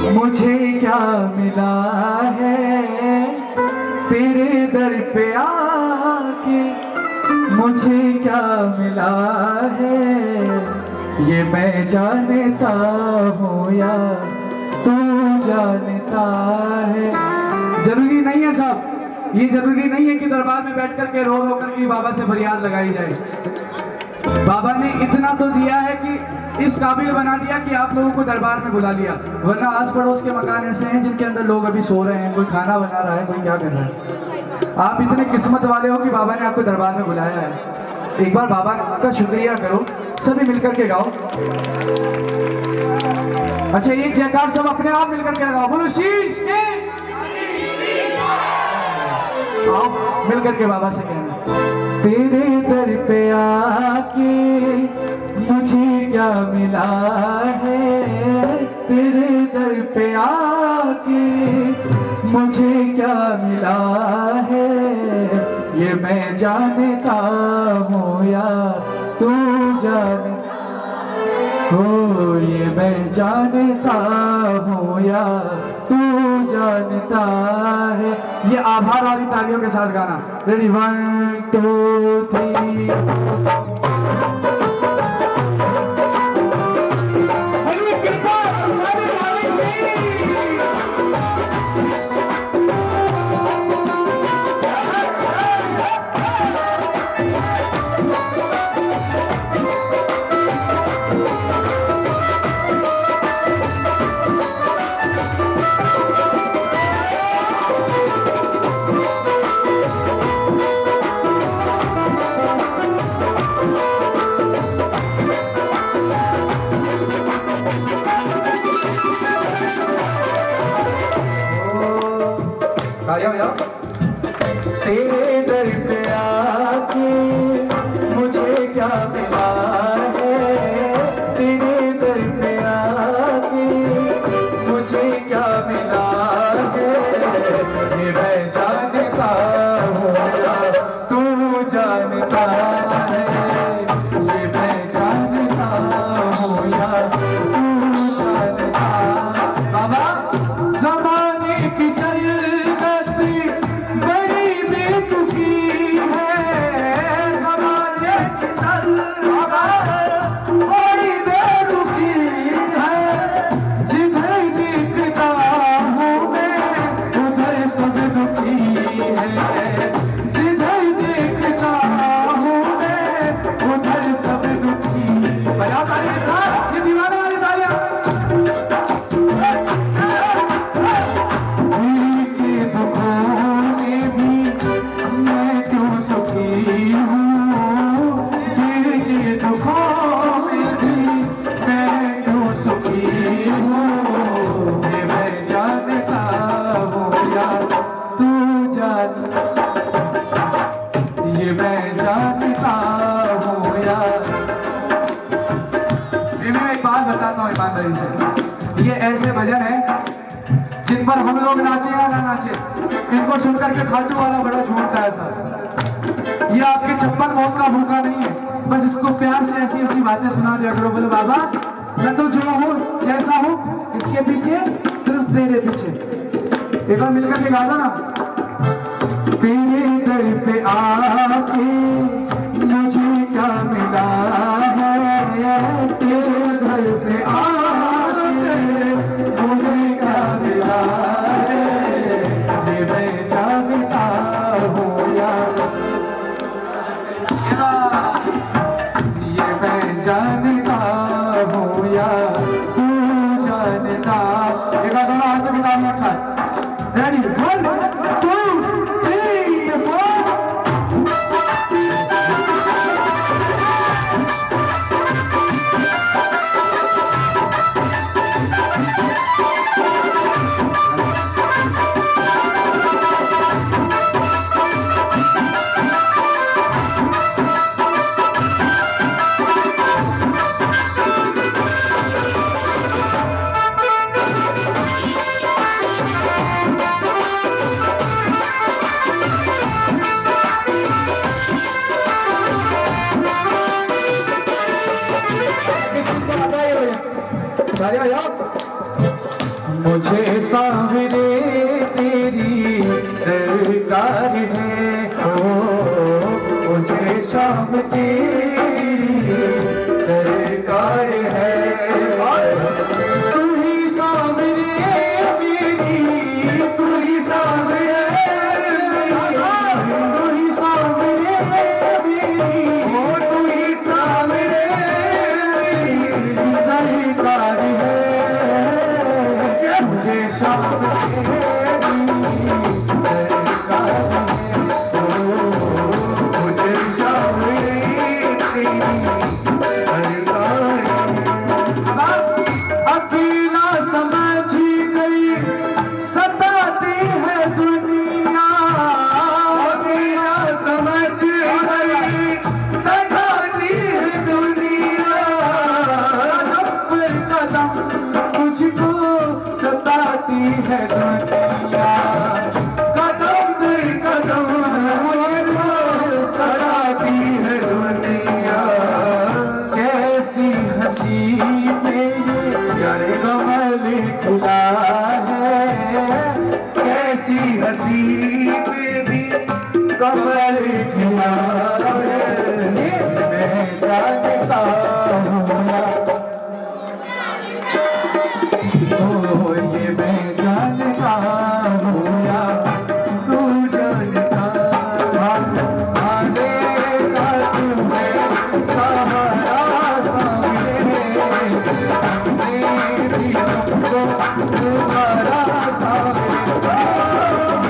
मुझे क्या मिला है तेरे दर पे आके, मुझे क्या मिला है ये मैं जानता हूँ या तू जानता है। जरूरी नहीं है साहब, ये जरूरी नहीं है कि दरबार में बैठ कर के रो रो कर के बाबा से फरियाद लगाई जाए। बाबा ने इतना तो दिया है कि इस काबिल बना दिया कि आप लोगों को दरबार में बुला लिया, वरना आस पड़ोस के मकान ऐसे हैं जिनके अंदर लोग अभी सो रहे हैं, कोई खाना बना रहा है, कोई क्या कर रहा है। आप इतने किस्मत वाले हो कि बाबा ने आपको दरबार में बुलाया है। एक बार बाबा का शुक्रिया करो, सभी मिलकर के गाओ। अच्छा, एक जयकार सब अपने आप मिलकर के लगाओ, बोलो शीश के। आओ मिलकर के बाबा से कहना, तेरे दर पे आके मुझे क्या मिला है, तेरे दर पे आके मुझे क्या मिला है ये मैं जानता हूँ या तू जानता हो, ये मैं जानता हूँ या तू जानता है। ये आभार वाली तालियों के साथ गाना। रेडी, 1 2 3। तेरे दर पे आके मुझे क्या मिला है, तेरे दर पे आके मुझे क्या मिला है ये मैं जानता हूँ या तू जानता है, ये मैं जानता हूँ या तू जानता। बाबा ज़माने की ये मैं जानता हूँ यार। मैं एक बात बताता हूँ ईमानदारी से, ये ऐसे भजन है जिन पर हम लोग नाचे या ना नाचे, इनको सुनकर के खाटू वाला बड़ा झूठता है साहब। ये आपके 56 मौत का भूखा नहीं है, बस इसको प्यार से ऐसी ऐसी बातें सुना दिया करो। बोले बाबा मैं तो जो हूँ जैसा हूँ, इसके पीछे सिर्फ तेरे पीछे। एक बार मिलकर के गा दो ना, तेरे दर पे आके मुझे क्या मिला है, तेरे दर पे आके मुझे क्या मिला है ये मैं जानता हूँ यार, ये मैं जानता हूँ यार तू जानता। एक बार दोनों हाथ में मिलाओ एक साथ। रेडी, 1 2 तालियां बजाओ। मुझे सांवरे तेरी दरकार है, ओ मुझे शाम तेरी दरकार है। तू ही सांवरे मेरी, तू ही सांवरे, तू ही सांवरे मेरी, ओ तू ही सांवरे सरकार है। मुझे शाम तेरी दरकार है, मुझे शाम तेरी दरकार है। अकेला समझ गई सताती है दुनिया, अकेला समझ गई सताती है दुनिया। कदम पर कदम तुझको सताती है दुनिया, कदम पर कदम मुझको सताती है दुनिया। कैसी हंसी में ये कमल खिला है, कैसी हंसी में भी कमल खिला है। मैं जानता हूँ, ओ ये मैं जानता हूँ या तू जानता। आने का तू है सहारा सामने, मेरी तुमको तुम्हारा सामने।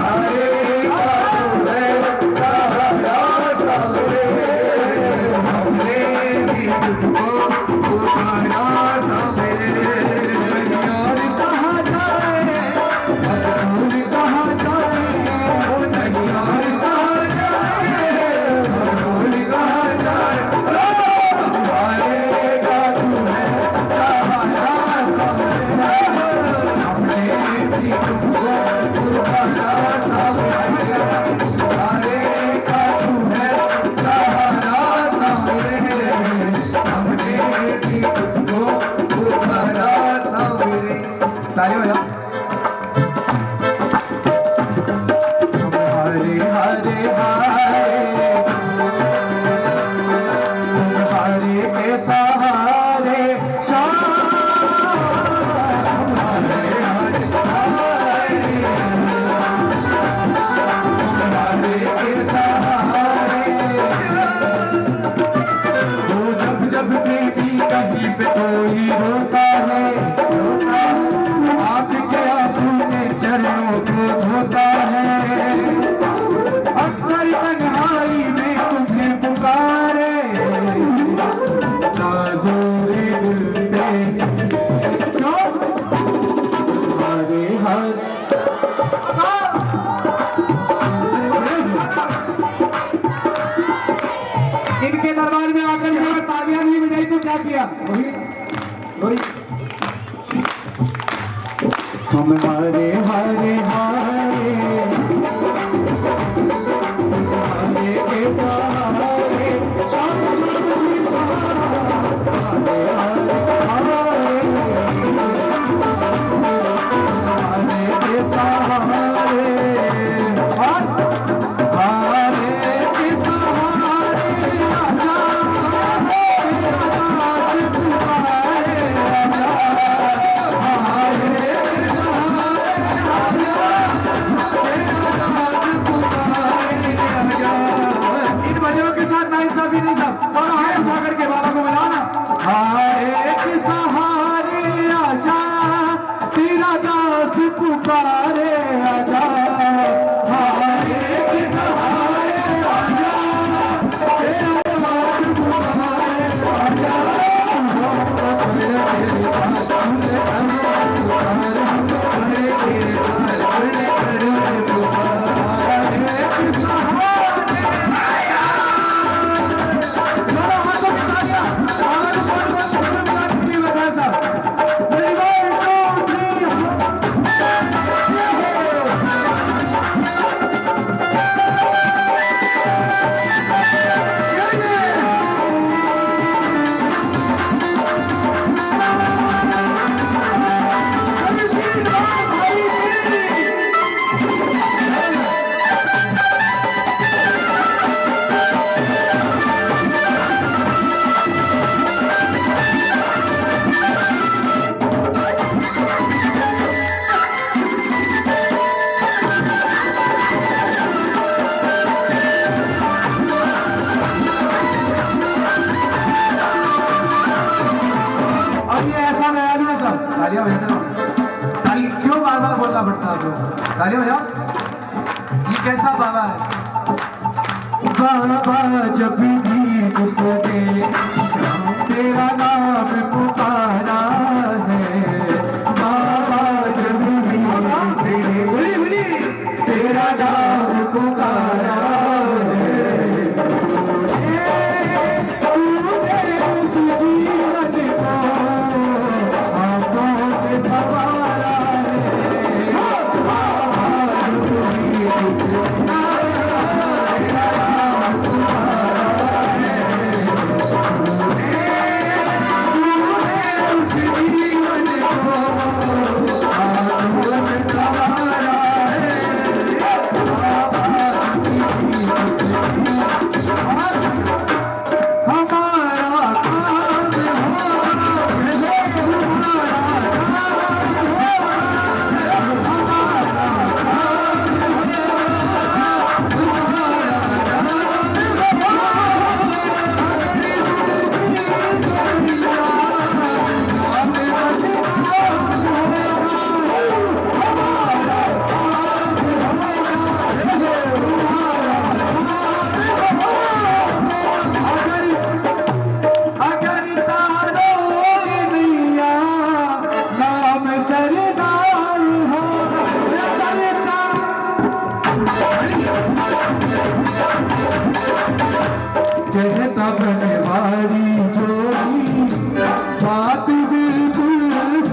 आने का तू है सहारा सामने, मेरी तुमको तुम्हारा सामने। यार सहा जाए अब दूर कहाँ जाए, ओ नहीं यार सहा जाए अब दूर कहाँ जाए। आएगा तू है सहारा सामने, हमने भी तुमको तुम्हारा सामने। आएगा तू है सहारा सामने, हमने भी तुमको तुम्हारा सामने। तालियों यार। हरे हरे हरे हरे के सहारे शाम, हरे हरे हरे के सहारे। वो जब बेबी कहीं पे कोई रोता है, आँख के आंसू से चरणों को धोता है। अक्सर तन्हाई में तुम्हें पुकारे, नाज़ोरे दिल पे क्यों हरे हरे। इनके दरबार में आकर के तालियां नहीं बजाई तो क्या किया? हम हरे हरे हरे हरे के सहारे शाम श्री सहारा। हरे हरे हरे के सहारे, हरे के सहारे आजा, तेरा दास पुकारे आजा। इन भजनों के साथ नाइंसाफी नहीं सब, और हाथ उठा करके बाबा को बुलाना। हाय के सहारे आजा, तेरा दास पुकारे आजा। हाय के सहारे आजा, तेरा दास पुकारे आजा। Let's go! तालियां बजाते रहो। ताली क्यों बार बार बोलना पड़ता है आपको? तालियां बजाओ। ये कैसा बाबा है? बाबा जब भी तुझसे तेरा नाम पुकारा है, बाबा जब भी तुझसे तेरा नाम पुकारा कहता बनवारी जो बात बिल्कुल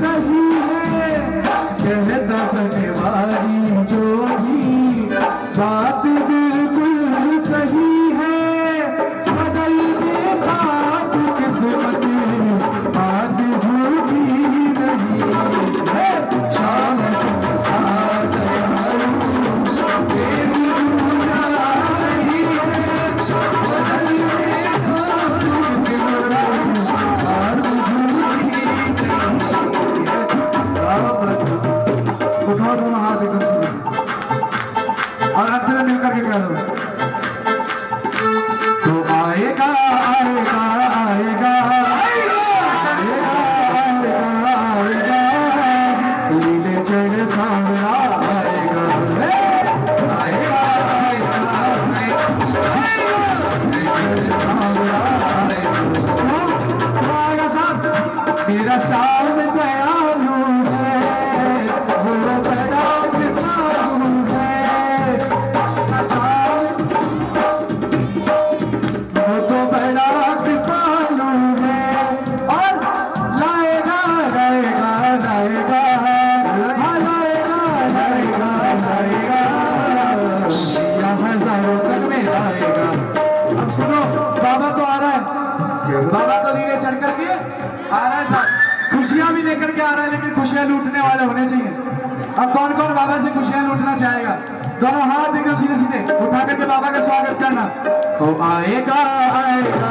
सही है, कहता बनवारी जो बात बिल्कुल सही है, बदल देता तू किस्मत बात झूठी नहीं है, शाम तुम साथ दोनों हाथ एकदम सीधे और अंत में मिलकर के कह दो तो आएगा आएगा आएगा आएगा आएगा लीले चढ़ सामना आएगा आएगा आएगा साहब मेरा शाम दयालु है, वो बड़ा कृपालु है, वो तो बड़ा कृपालु है और लाएगा लाएगा लाएगा लाएगा लाएगा लाएगा खुशियाँ हजारों संग में लाएगा। अब सुनो बाबा तो आ रहा है, बाबा तो धीरे चढ़ करके आ रहा है साहब, खुशियां भी लेकर के आ रहा है, लेकिन खुशियां लूटने वाले होने चाहिए। अब कौन कौन बाबा से खुशियां लूटना चाहेगा? दोनों हाथ एकदम सीधे सीधे उठा करके बाबा का स्वागत करना। तो आएगा आएगा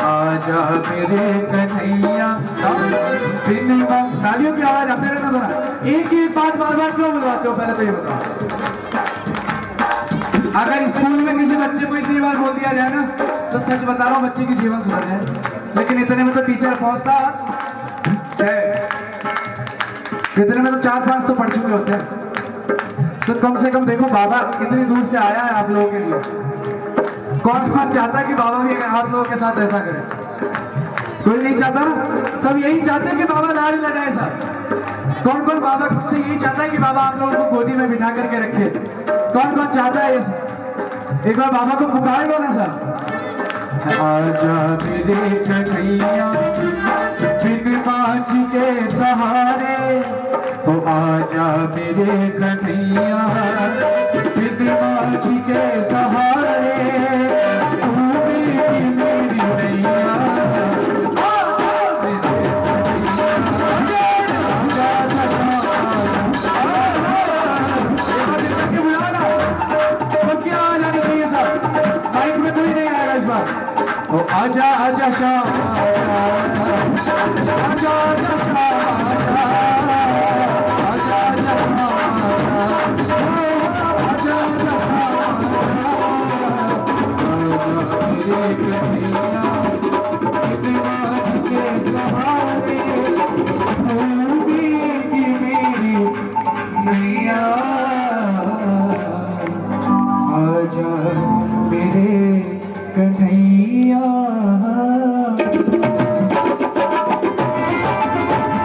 आजा मेरे कन्हैया। तालियों की आवाज आते रहना थोड़ा, एक ही बात बार बार क्यों बुलवाते हो? पहले तो ये बताओ। अगर स्कूल में किसी बच्चे को इतनी बार बोल दिया जाए ना, तो सच बता रहा हूँ बच्चे की जीवन सुधर जाए। लेकिन इतने में तो टीचर पहुंचता है, इतने में तो 4-5 तो पढ़ चुके होते हैं। तो कम से कम देखो बाबा कितनी दूर से आया है आप लोगों के लिए। कौन कौन चाहता कि बाबा भी आप लोगों के साथ ऐसा करे? कोई नहीं चाहता ना, सब यही चाहते हैं कि बाबा लाड़ लड़ाए साहब। कौन कौन बाबा से यही चाहता है कि बाबा आप लोगों को गोदी में बिठा करके रखे? कौन कौन चाहता है ये सब? एक बार बाबा को पुकार लो ना सर। आजा मेरे कन्हैया बिन माझी के सहारे, ओ आजा मेरे कन्हैया बिन माझी के सहारे, तू मेरी मेरी नैया, आजा मेरे कन्हैया। सबके आ जानी चाहिए सर, माइक में कोई नहीं आएगा इस बार। ओ आजा आजा शाम, आजा आजा शाम, आजा आजा शाम, आजा आजा शाम, आजा मेरे कन्हैया बिन माझी के सहारे, तू मेरी मेरी नैया।